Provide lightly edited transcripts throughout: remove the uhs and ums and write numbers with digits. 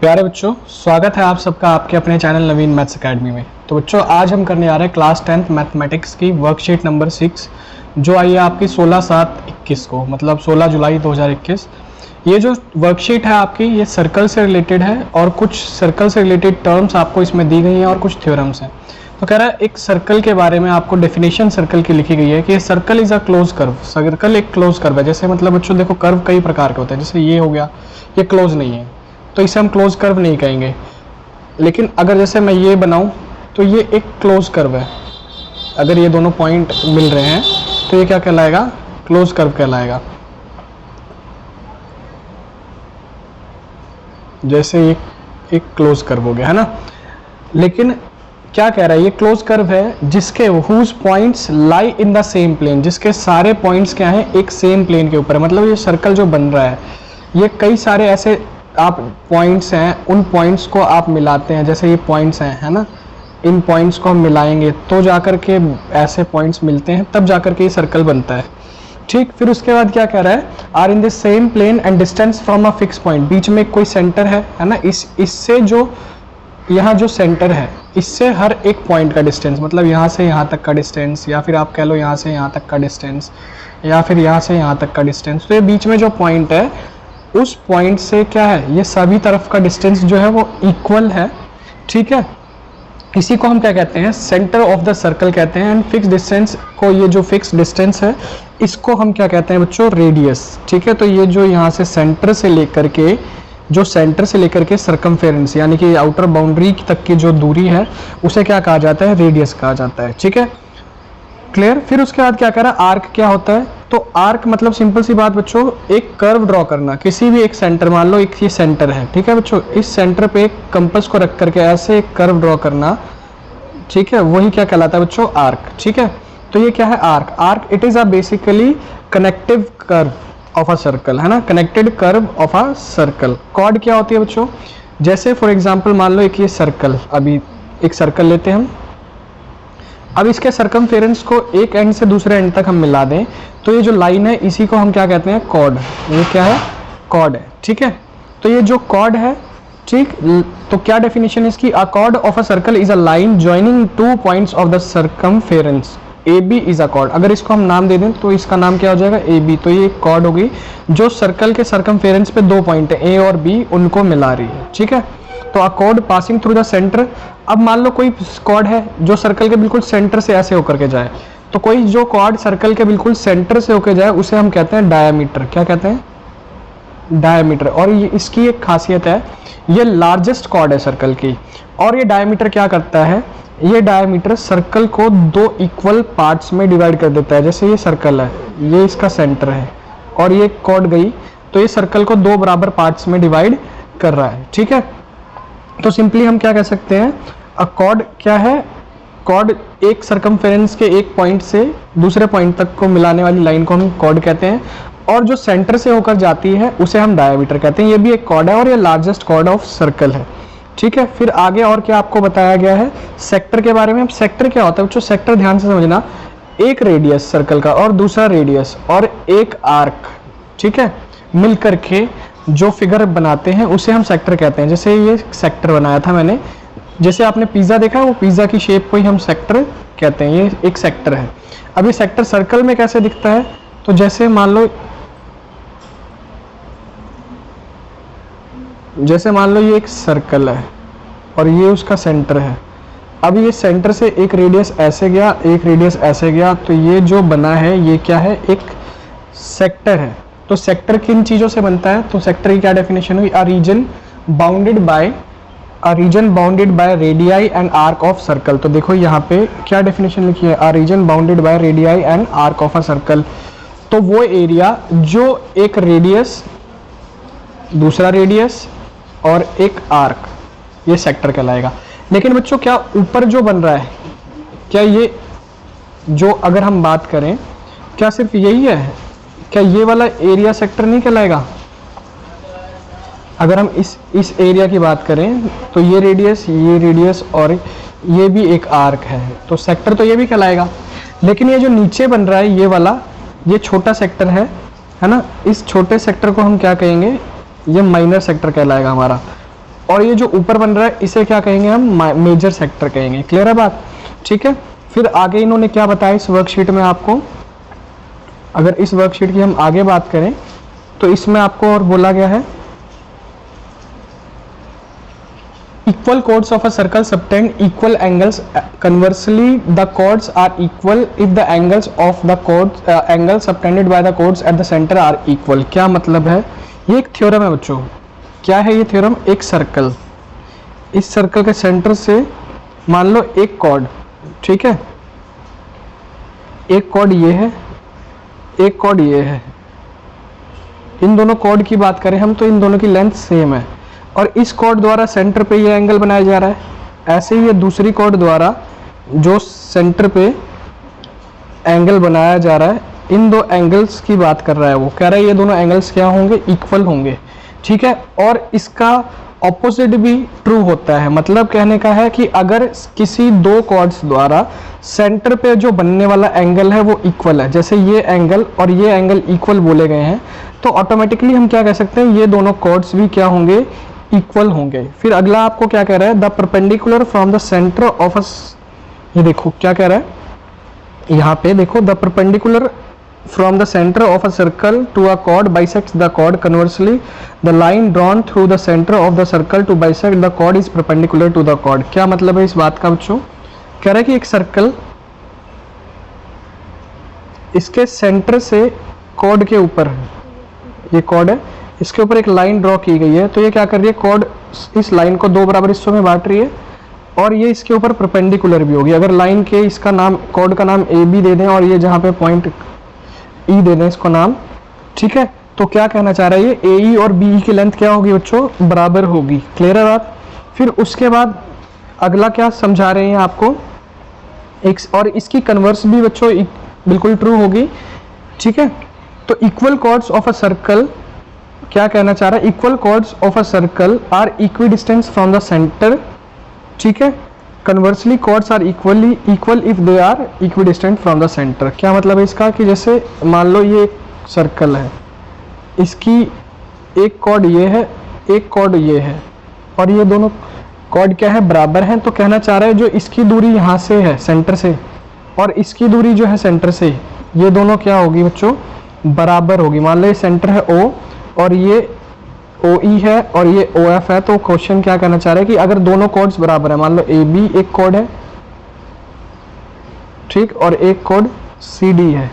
प्यारे बच्चों, स्वागत है आप सबका आपके अपने चैनल नवीन मैथ्स एकेडमी में। तो बच्चों, आज हम करने आ रहे हैं क्लास 10th मैथमेटिक्स की वर्कशीट नंबर 6 जो आई है आपकी 16/7/21 को, मतलब 16 जुलाई 2021। ये जो वर्कशीट है आपकी, ये सर्कल से रिलेटेड है और कुछ सर्कल से रिलेटेड टर्म्स आपको इसमें दी गई हैं और कुछ थ्योरम्स हैं। तो कह रहा है एक सर्कल के बारे में आपको डेफिनेशन सर्कल की लिखी गई है कि circle is a close curve. Circle एक क्लोज कर्व है। जैसे मतलब बच्चों देखो, कर्व कई प्रकार के होते हैं। जैसे ये हो गया, ये क्लोज नहीं है तो इसे हम क्लोज कर्व नहीं कहेंगे। लेकिन अगर जैसे मैं ये बनाऊं तो ये एक क्लोज कर्व है। अगर ये दोनों पॉइंट मिल रहे हैं तो ये क्या कहलाएगा? क्लोज कर्व कहलाएगा। जैसे ये एक क्लोज कर्व हो गया है ना। लेकिन क्या कह रहा है, ये क्लोज कर्व है जिसके whose points lie in the same plane, जिसके सारे पॉइंट्स क्या हैं, एक सेम प्लेन के ऊपर है। मतलब ये सर्कल जो बन रहा है, ये कई सारे ऐसे आप पॉइंट्स हैं, उन पॉइंट्स को आप मिलाते हैं। जैसे ये पॉइंट्स हैं, है ना, इन पॉइंट्स को हम मिलाएंगे तो जाकर के ऐसे पॉइंट्स मिलते हैं, तब जाकर के ये सर्कल बनता है। ठीक, फिर उसके बाद क्या कह रहा है, are in the same plane and distance from a fix point. बीच में कोई सेंटर है ना, इससे जो यहाँ जो सेंटर है, इससे हर एक पॉइंट का डिस्टेंस, मतलब यहाँ से यहाँ तक का डिस्टेंस, या फिर आप कह लो यहाँ से यहाँ तक का डिस्टेंस, या फिर यहाँ से यहाँ तक का डिस्टेंस। तो ये बीच में जो पॉइंट है, उस पॉइंट से क्या है, ये सभी तरफ का डिस्टेंस जो है वो इक्वल है। ठीक है, इसी को हम क्या कहते हैं, सेंटर ऑफ द सर्कल कहते हैं। एंड फिक्स डिस्टेंस को, ये जो फिक्स डिस्टेंस है, इसको हम क्या कहते हैं बच्चों, रेडियस। ठीक है, तो ये जो यहाँ से सेंटर से लेकर के, जो सेंटर से लेकर के सर्कमफेरेंस यानी कि आउटर बाउंड्री तक की जो दूरी है, उसे क्या कहा जाता है, रेडियस कहा जाता है। ठीक है, क्लियर। फिर उसके बाद क्या कह रहा है, आर्क क्या होता है। तो आर्क मतलब सिंपल सी बात बच्चों, एक कर्व ड्रॉ करना, किसी भी एक सेंटर, मान लो एक ये सेंटर है, ठीक है बच्चों, इस सेंटर पे एक कंपास को रख करके ऐसे एक कर्व ड्रॉ करना, ठीक है, वही क्या कहलाता है बच्चों, आर्क। ठीक है, तो ये क्या है, arc. Arc it is a basically connective curve of a circle, है ना, connected curve of a circle. Chord क्या होती है बच्चों, जैसे फॉर एग्जाम्पल मान लो एक ये सर्कल, अभी एक सर्कल लेते हैं हम, अब इसके सर्कमफेरेंस को एक एंड से दूसरे एंड तक हम मिला दें तो ये जो लाइन है, इसी को हम क्या कहते हैं, कॉर्ड। ये क्या है, कॉर्ड है। ठीक है, तो ये जो कॉर्ड है, ठीक, तो क्या डेफिनेशन है इसकी, a chord of a circle is a line joining two points of the circumference. A B is a chord. अगर इसको हम नाम दे दें तो इसका नाम क्या हो जाएगा, ए बी। तो ये एक कॉर्ड हो गई जो सर्कल के सर्कमफेरेंस पे दो पॉइंट है, ए और बी, उनको मिला रही है। ठीक है, तो अ cord passing through the centre. अब मान लो कोई कॉर्ड है जो सर्कल के बिल्कुल सेंटर से ऐसे होकर के जाए, तो कोई जो कॉर्ड सर्कल के बिल्कुल सेंटर से होकर जाए उसे हम कहते हैं डायामीटर। क्या कहते हैं, डायामीटर। और ये इसकी एक खासियत है, ये लार्जेस्ट कॉर्ड है सर्कल की। और ये डायामीटर क्या करता है, ये डायामीटर सर्कल को दो इक्वल पार्ट्स में डिवाइड कर देता है। जैसे ये सर्कल है, ये इसका सेंटर है और ये कॉर्ड गई, तो ये सर्कल को दो बराबर पार्ट्स में डिवाइड कर रहा है। ठीक है, तो सिंपली हम क्या कह सकते हैं, अ कॉर्ड क्या है, कॉर्ड एक सर्कमफेरेंस के एक पॉइंट से दूसरे पॉइंट तक को मिलाने वाली लाइन को हम कॉर्ड कहते हैं, और जो सेंटर से होकर जाती है उसे हम डायामीटर कहते हैं। ये भी एक कॉर्ड है और ये लार्जेस्ट कॉर्ड ऑफ सर्कल है। ठीक है, फिर आगे और क्या आपको बताया गया है, सेक्टर के बारे में। अब सेक्टर क्या होता है बच्चों, सेक्टर ध्यान से समझना, एक रेडियस सर्कल का और दूसरा रेडियस और एक आर्क, ठीक है, मिल करके जो फिगर बनाते हैं उसे हम सेक्टर कहते हैं। जैसे ये सेक्टर बनाया था मैंने, जैसे आपने पिज्जा देखा, वो पिज्जा की शेप को ही हम सेक्टर कहते हैं। ये एक सेक्टर है। अब ये सेक्टर सर्कल में कैसे दिखता है, तो जैसे मान लो ये एक सर्कल है और ये उसका सेंटर है। अब ये सेंटर से एक रेडियस ऐसे गया, एक रेडियस ऐसे गया, तो ये जो बना है ये क्या है, एक सेक्टर है। तो सेक्टर किन चीज़ों से बनता है, तो सेक्टर की क्या डेफिनेशन हुई, a region bounded by radii and arc of circle. तो देखो यहाँ पे क्या डेफिनेशन लिखी है, a region bounded by radii and arc of a circle. तो वो एरिया जो एक रेडियस, दूसरा रेडियस और एक आर्क, ये सेक्टर कहलाएगा। लेकिन बच्चों क्या ऊपर जो बन रहा है, क्या ये जो अगर हम बात करें, क्या सिर्फ यही है, क्या ये वाला एरिया सेक्टर नहीं कहलाएगा। अगर हम इस एरिया की बात करें तो ये रेडियस और ये भी एक आर्क है, तो सेक्टर तो ये भी कहलाएगा। लेकिन ये जो नीचे बन रहा है ये वाला, ये छोटा सेक्टर है ना, इस छोटे सेक्टर को हम क्या कहेंगे, ये माइनर सेक्टर कहलाएगा हमारा। और ये जो ऊपर बन रहा है इसे क्या कहेंगे हम, मेजर सेक्टर कहेंगे। क्लियर है बात? ठीक है। फिर आगे इन्होंने क्या बताया इस वर्कशीट में आपको, अगर इस वर्कशीट की हम आगे बात करें तो इसमें आपको और बोला गया है equal chords of a circle subtend equal angles, conversely the chords are equal if the angles of the chords angles subtended by the chords at the center are equal। क्या मतलब है? ये एक थ्योरम है बच्चों। क्या है ये थ्योरम? एक सर्कल, इस सर्कल के सेंटर से मान लो एक कॉर्ड, ठीक है, एक कॉर्ड ये है, एक कॉर्ड ये है, इन दोनों कॉर्ड की बात करें हम तो इन दोनों की लेंथ सेम है और इस कॉर्ड द्वारा सेंटर पे ये एंगल बनाया जा रहा है। ऐसे ही ये दूसरी कॉर्ड द्वारा जो सेंटर पे एंगल बनाया जा रहा है, इन दो एंगल्स की बात कर रहा है वो, कह रहा है ये दोनों एंगल्स क्या होंगे, इक्वल होंगे, ठीक है। और इसका ऑपोजिट भी ट्रू होता है, मतलब कहने का है कि अगर किसी दो कॉर्ड्स द्वारा सेंटर पे जो बनने वाला एंगल है वो इक्वल है, जैसे ये एंगल और ये एंगल इक्वल बोले गए हैं, तो ऑटोमेटिकली हम क्या कह सकते हैं, ये दोनों कॉर्ड्स भी क्या होंगे, इक्वल होंगे। फिर अगला आपको क्या कह रहा है, the perpendicular from the centre of a, ये देखो क्या कह रहा है यहाँ पे, देखो the perpendicular from the center of a circle to a chord bisects the chord, conversely the line drawn through the center of the circle to bisect the chord is perpendicular to the chord। क्या मतलब है इस बात का बच्चों? कह रहा है कि एक सर्कल, इसके सेंटर से कॉर्ड के ऊपर, ये कॉर्ड है, इसके ऊपर एक लाइन ड्रॉ की गई है, तो ये क्या कर रही है, कॉर्ड इस लाइन को दो बराबर हिस्सों में बांट रही है और ये इसके ऊपर परपेंडिकुलर भी होगी। अगर लाइन के इसका नाम, कॉर्ड का नाम ए बी दे दें और ये जहाँ पे पॉइंट ई दे दें इसको नाम, ठीक है, तो क्या कहना चाह रहा है ये, ए ई और बी ई की लेंथ क्या होगी बच्चों, बराबर होगी। क्लियर है बात? फिर उसके बाद अगला क्या समझा रहे हैं आपको, एक और इसकी कन्वर्स भी बच्चों बिल्कुल ट्रू होगी, ठीक है। तो equal chords of a circle, क्या कहना चाह रहा है, equal chords of a circle are equi distance from the centre, ठीक है। Conversely chords are equal if they are equidistant from the centre. क्या मतलब है इसका, कि जैसे मान लो ये सर्कल है, इसकी एक कॉर्ड ये है, एक कॉर्ड ये है और ये दोनों कॉर्ड क्या है, बराबर हैं, तो कहना चाह रहा है जो इसकी दूरी यहाँ से है सेंटर से और इसकी दूरी जो है सेंटर से, ये दोनों क्या होगी बच्चों, बराबर होगी। मान लो ये सेंटर है O और ये OE है और ये OF है, तो क्वेश्चन क्या कहना चाह रहा है कि अगर दोनों कॉर्ड्स बराबर है, मान लो AB एक कॉर्ड है, ठीक, और एक कॉर्ड CD है,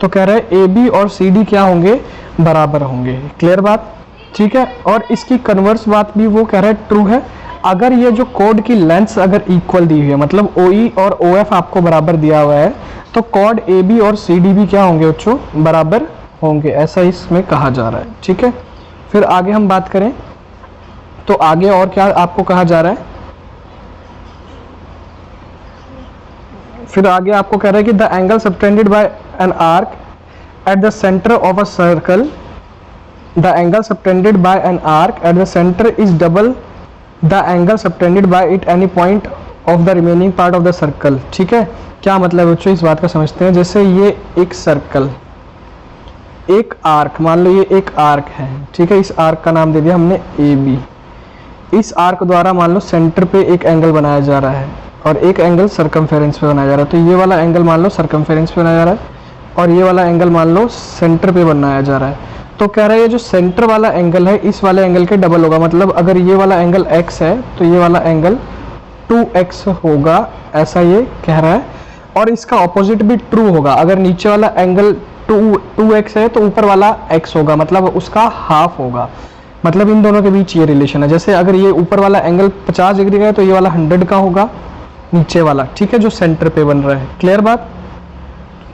तो कह रहा है AB और CD क्या होंगे, बराबर होंगे। क्लियर बात? ठीक है। और इसकी कन्वर्स बात भी वो कह रहा है ट्रू है, अगर ये जो कॉर्ड की लेंथ अगर इक्वल दी हुई है, मतलब OE और OF आपको बराबर दिया हुआ है, तो कॉर्ड AB और CD भी क्या होंगे बच्चों, बराबर होंगे, ऐसा इसमें कहा जा रहा है, ठीक है। फिर आगे हम बात करें तो आगे और क्या आपको कहा जा रहा है, फिर आगे आपको कह रहा है कि the angle subtended bye an arc eight the centre of a circle, the angle subtended bye an arc eight the centre is double the angle subtended bye it any point of the remaining part of the circle. ठीक है, क्या मतलब बच्चों इस बात का समझते हैं। जैसे ये एक सर्कल, एक आर्क, मान लो ये एक आर्क है, ठीक है, इस आर्क का नाम दे दिया हमने ए बी। इस आर्क द्वारा मान लो सेंटर पे एक एंगल बनाया जा रहा है और एक एंगल सरकमफेरेंस पे बनाया जा रहा है, तो ये वाला एंगल मान लो सरकमफेरेंस पे बनाया जा रहा है और ये वाला एंगल मान लो सेंटर पे बनाया जा रहा है। तो कह रहा है ये जो सेंटर वाला एंगल है इस वाले एंगल के डबल होगा, मतलब अगर ये वाला एंगल x है तो ये वाला एंगल 2x होगा, ऐसा ये कह रहा है। और इसका ऑपोजिट भी ट्रू होगा, अगर नीचे वाला एंगल 2x है तो ऊपर वाला x होगा, मतलब उसका हाफ होगा, मतलब इन दोनों के बीच ये रिलेशन है। जैसे अगर ये ऊपर वाला एंगल 50 डिग्री का है तो ये वाला 100 का होगा नीचे वाला, ठीक है, जो सेंटर पे बन रहा है। क्लियर बात?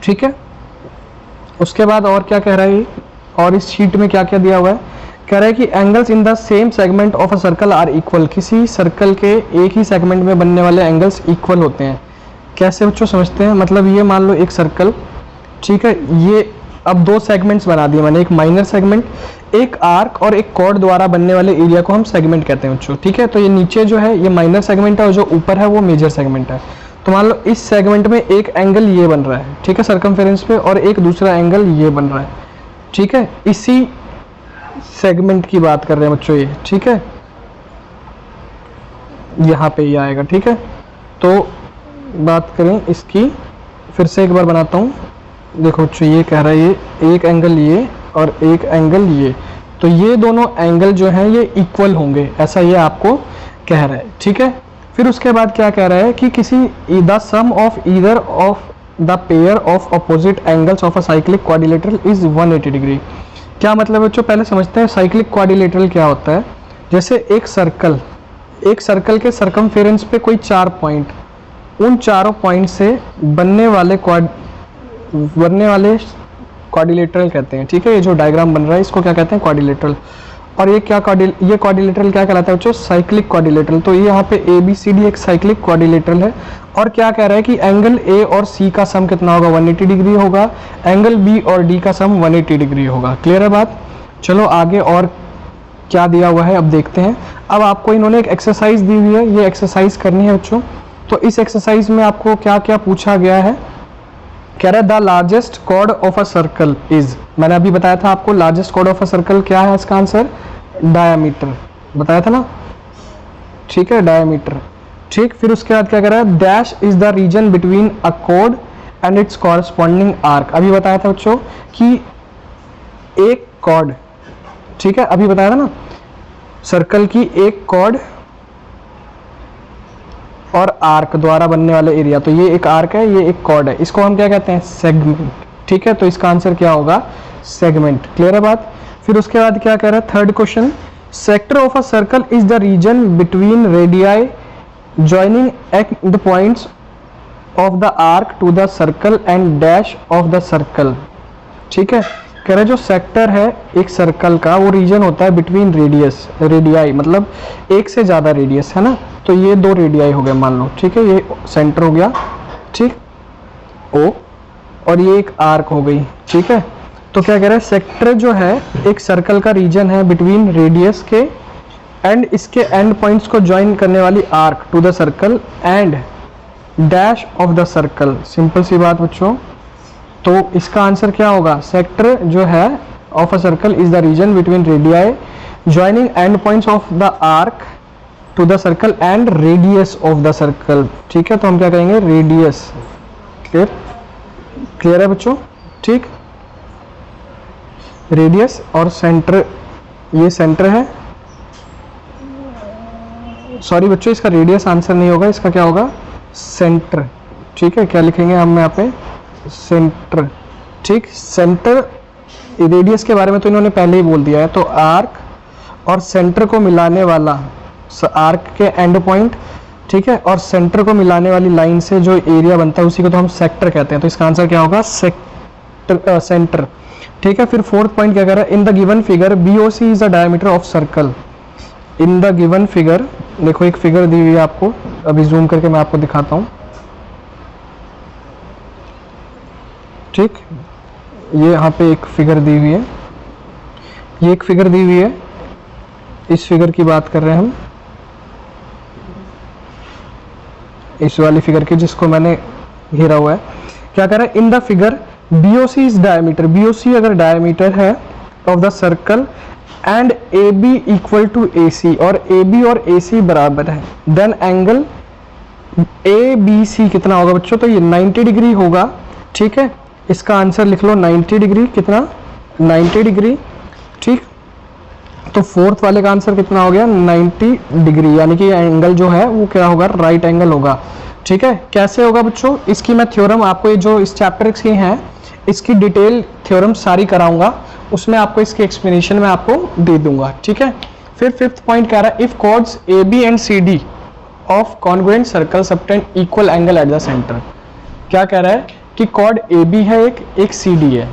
ठीक है। उसके बाद और क्या कह रहा है ये, और इस शीट में क्या क्या दिया हुआ है, कह रहा है कि angles in the same segment of a circle are equal, किसी सर्कल के एक ही सेगमेंट में बनने वाले एंगल्स इक्वल होते हैं। कैसे बच्चों समझते हैं, मतलब ये मान लो एक सर्कल, ठीक है, ये अब दो सेगमेंट्स बना दिए मैंने, एक माइनर सेगमेंट, एक आर्क और एक कॉर्ड द्वारा बनने वाले एरिया को हम सेगमेंट कहते हैं बच्चों। ठीक है, तो ये नीचे जो है ये माइनर सेगमेंट है और जो ऊपर है वो मेजर सेगमेंट है। तो मान लो इस सेगमेंट में एक एंगल ये बन रहा है, ठीक है, सरकमफेरेंस पे, और एक दूसरा एंगल ये बन रहा है, ठीक है, इसी सेगमेंट की बात कर रहे हैं बच्चों ये, ठीक है। यहाँ पे ये आएगा, ठीक है। तो बात करें इसकी, फिर से एक बार बनाता हूँ। देखो बच्चों ये कह रहा है ये एक एंगल ये और एक एंगल ये, तो ये दोनों एंगल जो हैं ये इक्वल होंगे, ऐसा ये आपको कह रहा है, ठीक है। फिर उसके बाद क्या कह रहा है कि किसी the sum of either of the pair of opposite angles of a cyclic quadrilateral is 180 degree. क्या मतलब बच्चों, पहले समझते हैं साइक्लिक क्वाड्रिलेटरल क्या होता है। जैसे एक सर्कल के सरकमफेरेंस पे कोई 4 पॉइंट, उन चारों पॉइंट से बनने वाले क्वाड्रिलेटरल कहते हैं, ठीक है। ये जो डायग्राम बन रहा है इसको क्या कहते हैं, क्वाड्रिलेटरल। और ये क्वाड्रिलेटरल क्या कहलाता है बच्चों, साइक्लिक क्वाड्रिलेटरल। तो ये यहाँ पे ABCD एक साइक्लिक क्वाड्रिलेटरल है। और क्या कह रहा है कि एंगल A और C का सम कितना होगा, 180 डिग्री होगा, एंगल B और D का सम 180 डिग्री होगा। क्लियर है बात। चलो आगे और क्या दिया हुआ है अब देखते हैं। अब आपको इन्होंने एक एक्सरसाइज दी हुई है, ये एक्सरसाइज करनी है बच्चों। तो इस एक्सरसाइज में आपको क्या क्या पूछा गया है, कह रहा है the largest chord of a circle is, मैंने अभी बताया था आपको largest chord of a circle क्या है, इसका आंसर डायमीटर बताया था ना, ठीक है, डायमीटर, ठीक। फिर उसके बाद क्या कह रहा है, dash is the region between a cord and it's corresponding arc. अभी बताया था बच्चों कि एक कॉर्ड, ठीक है, अभी बताया था ना, सर्कल की एक कॉर्ड और आर्क द्वारा बनने वाले एरिया, तो ये एक आर्क है, ये एक कॉर्ड है, इसको हम क्या कहते हैं, सेगमेंट, ठीक है। तो इसका आंसर क्या होगा, सेगमेंट। क्लियर है बात। फिर उसके बाद क्या कह रहा है, third question, sector of a circle is the region between radii joining the points of the arc to the circle and dash of the circle, ठीक है। कह रहा है जो सेक्टर है एक सर्कल का, वो रीजन होता है बिटवीन रेडियाई मतलब एक से ज़्यादा रेडियस है ना, तो ये 2 रेडियाई हो गए मान लो, ठीक है, ये सेंटर हो गया, ठीक, O, और ये एक आर्क हो गई, ठीक है। तो क्या कह रहा है, सेक्टर जो है एक सर्कल का रीजन है बिटवीन रेडियस के एंड इसके एंड पॉइंट्स को ज्वाइन करने वाली arc to the circle and dash of the circle. Simple सी बात बच्चों, तो इसका आंसर क्या होगा, सेक्टर जो है of a circle is the region between radii joining and points of the arc to the circle and radius of the circle, ठीक है। तो हम क्या कहेंगे, रेडियस। क्लियर है बच्चों, ठीक। रेडियस और सेंटर, ये सेंटर है, सॉरी बच्चों इसका रेडियस आंसर नहीं होगा, इसका क्या होगा, सेंटर, ठीक है। क्या लिखेंगे हम यहाँ पे, सेंटर, ठीक। सेंटर, रेडियस के बारे में तो इन्होंने पहले ही बोल दिया है, तो आर्क और सेंटर को मिलाने वाला, आर्क के एंड पॉइंट, ठीक है, और सेंटर को मिलाने वाली लाइन से जो एरिया बनता है उसी को तो हम सेक्टर कहते हैं। तो इसका आंसर क्या होगा, सेंटर, ठीक है। फिर फोर्थ पॉइंट क्या कह रहा है, in the given figure BOC is the diameter of circle. In the given figure, देखो एक फिगर दी हुई है आपको, अभी जूम करके मैं आपको दिखाता हूँ, ठीक। ये यहाँ पे एक फिगर दी हुई है, ये एक फिगर दी हुई है, इस फिगर की बात कर रहे हैं हम, इस वाली फिगर की जिसको मैंने घेरा हुआ है। क्या कह रहा है, in the figure BOC is diameter, BOC अगर डायमीटर है of the circle and AB equal to AC, और AB और AC बराबर है, देन एंगल ABC कितना होगा बच्चों, तो ये 90 डिग्री होगा, ठीक है। इसका आंसर लिख लो 90 डिग्री, कितना, 90 डिग्री, ठीक। तो फोर्थ वाले का आंसर कितना हो गया, 90 डिग्री, यानी कि एंगल जो है वो क्या होगा, राइट एंगल होगा, ठीक है। कैसे होगा बच्चों, इसकी मैं थ्योरम आपको, ये जो इस चैप्टर की हैं इसकी डिटेल थ्योरम सारी कराऊंगा, उसमें आपको इसकी एक्सप्लेनेशन में आपको दे दूंगा, ठीक है। फिर फिफ्थ पॉइंट कह रहा है, if chords AB and CD of congruent circle subtend equal angle at the centre. क्या कह रहा है कि कॉर्ड AB है एक CD है,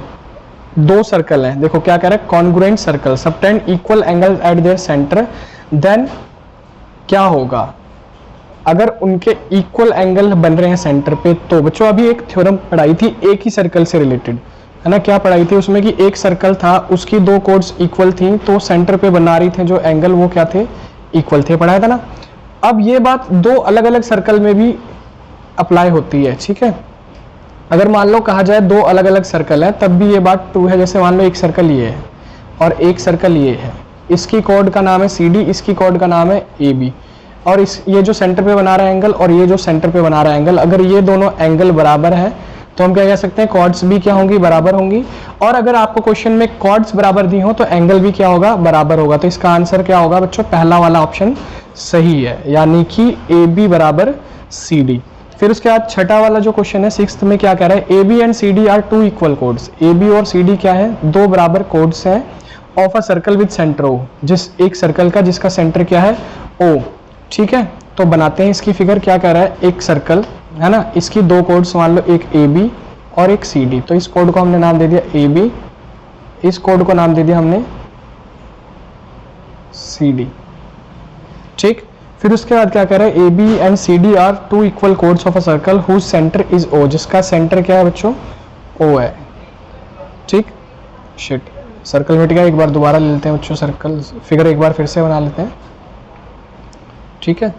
2 सर्कल हैं, देखो क्या कह रहा है, congruent circle subtend equal angle at their centre, then क्या होगा अगर उनके इक्वल एंगल बन रहे हैं सेंटर पे। तो बच्चों अभी एक थ्योरम पढ़ाई थी एक ही सर्कल से रिलेटेड, है ना, क्या पढ़ाई थी उसमें कि एक सर्कल था, उसकी 2 कॉर्ड्स इक्वल थी, तो सेंटर पे बना रही थे जो एंगल वो क्या थे, इक्वल थे, पढ़ाया था ना। अब ये बात 2 अलग अलग सर्कल में भी अप्लाई होती है, ठीक है। अगर मान लो कहा जाए 2 अलग अलग सर्कल है तब भी ये बात ट्रू है। जैसे मान लो एक सर्कल ये है और एक सर्कल ये है, इसकी कॉर्ड का नाम है CD, इसकी कॉर्ड का नाम है AB, और इस ये जो सेंटर पे बना रहा है एंगल और ये जो सेंटर पे बना रहा है एंगल, अगर ये दोनों एंगल बराबर है तो हम क्या कह सकते हैं, कॉर्ड्स भी क्या होंगी, बराबर होंगी। और अगर आपको क्वेश्चन में कॉर्ड्स बराबर दी हो तो एंगल भी क्या होगा, बराबर होगा। तो इसका आंसर क्या होगा बच्चों, पहला वाला ऑप्शन सही है, यानी कि ए बी बराबर सी डी। फिर उसके बाद छठा वाला जो क्वेश्चन है सिक्स्थ में क्या कह रहा है, A B and C D are two equal chords. A B और सी डी क्या है, दो बराबर कोड्स हैं of a circle with centre O, जिस एक सर्कल का जिसका सेंटर क्या है ओ। ठीक है, तो बनाते हैं इसकी फिगर। क्या कह रहा है, एक सर्कल है ना, इसकी दो कोड्स मान लो, एक ए बी और एक सी डी। तो इस कोड को हमने नाम दे दिया ए बी, इस कोड को नाम दे दिया हमने सी डी। ठीक, फिर उसके बाद क्या कह रहा है, A B and C D are two equal chords of a circle whose centre is O, जिसका सेंटर क्या है बच्चों, ओ है। ठीक, शिट, सर्कल मिट गया, एक बार दोबारा ले लेते हैं बच्चों, सर्कल फिगर एक बार फिर से बना लेते हैं। ठीक है,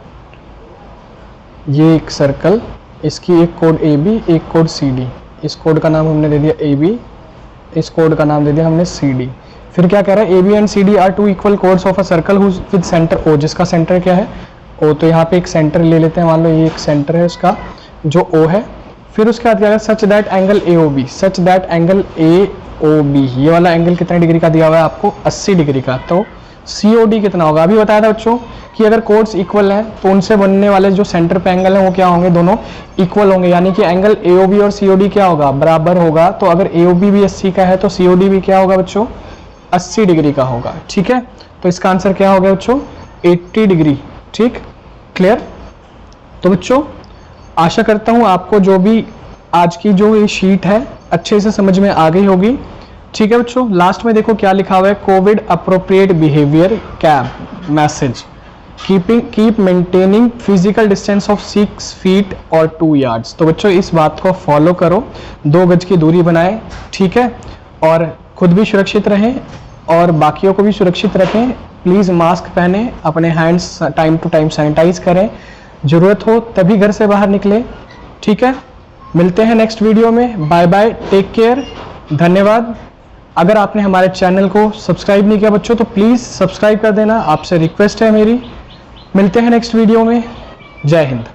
ये एक सर्कल, इसकी एक कोड ए बी, एक कोड सी डी। इस कोड का नाम हमने दे दिया ए बी, इस कोड का नाम दे दिया हमने सी डी। फिर क्या कह रहा है, A B and C D are two equal chords of a circle whose with centre O, जिसका सेंटर क्या है ओ। तो यहाँ पे एक सेंटर ले लेते हैं, मान लो ये एक सेंटर है उसका जो ओ है। फिर उसके बाद क्या है, such that angle A O B, such that angle A O B, ये वाला एंगल कितने डिग्री का दिया हुआ है आपको, 80 डिग्री का। तो सी ओ डी कितना होगा, अभी बताया था बच्चों कि अगर कोड्स इक्वल हैं तो उनसे बनने वाले जो सेंटर पे एंगल है वो क्या होंगे, दोनों इक्वल होंगे, यानी कि एंगल ए ओ बी और सी ओ डी क्या होगा, बराबर होगा। तो अगर ए ओ बी भी 80 का है तो सी ओ डी भी क्या होगा बच्चों, 80 डिग्री का होगा। ठीक है, तो इसका आंसर क्या हो गया बच्चों, 80 डिग्री। ठीक, क्लियर। तो बच्चों आशा करता हूं आपको जो भी आज की जो ये शीट है अच्छे से समझ में आ गई होगी। ठीक है बच्चों, लास्ट में देखो क्या लिखा हुआ है, Covid appropriate behaviour cab message, keep maintaining physical distance of 6 feet और 2 यार्ड्स। तो बच्चों इस बात को फॉलो करो, 2 गज की दूरी बनाएं। ठीक है, और खुद भी सुरक्षित रहें और बाकियों को भी सुरक्षित रखें। प्लीज़ मास्क पहने, अपने hands time to time sanitise करें, ज़रूरत हो तभी घर से बाहर निकलें। ठीक है, मिलते हैं नेक्स्ट वीडियो में। बाय बाय, टेक केयर, धन्यवाद। अगर आपने हमारे चैनल को सब्सक्राइब नहीं किया बच्चों तो प्लीज़ सब्सक्राइब कर देना, आपसे रिक्वेस्ट है मेरी। मिलते हैं नेक्स्ट वीडियो में, जय हिंद।